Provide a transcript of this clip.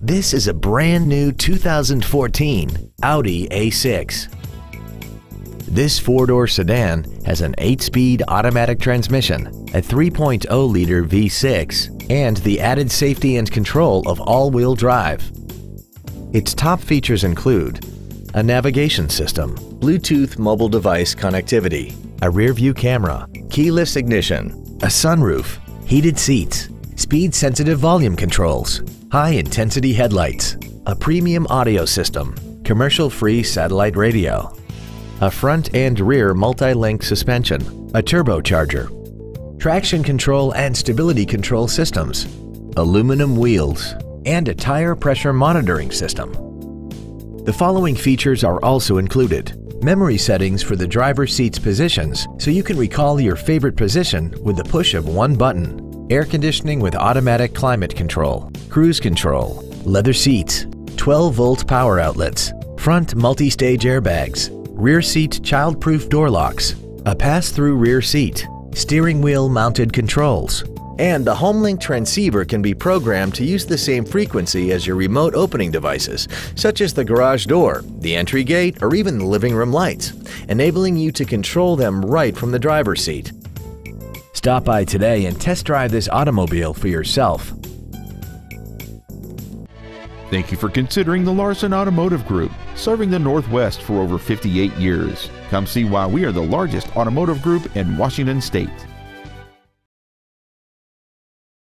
This is a brand new 2014 Audi A6. This four-door sedan has an 8-speed automatic transmission, a 3.0-liter V6, and the added safety and control of all-wheel drive. Its top features include a navigation system, Bluetooth mobile device connectivity, a rear-view camera, keyless ignition, a sunroof, heated seats, speed-sensitive volume controls, high-intensity headlights, a premium audio system, commercial-free satellite radio, a front and rear multi-link suspension, a turbocharger, traction control and stability control systems, aluminum wheels, and a tire pressure monitoring system. The following features are also included: memory settings for the driver's seat's positions so you can recall your favorite position with the push of one button, air conditioning with automatic climate control, cruise control, leather seats, 12-volt power outlets, front multi-stage airbags, rear seat child-proof door locks, a pass-through rear seat, steering wheel mounted controls, and the HomeLink transceiver can be programmed to use the same frequency as your remote opening devices, such as the garage door, the entry gate, or even the living room lights, enabling you to control them right from the driver's seat. Stop by today and test drive this automobile for yourself. Thank you for considering the Larson Automotive Group, serving the Northwest for over 58 years. Come see why we are the largest automotive group in Washington State.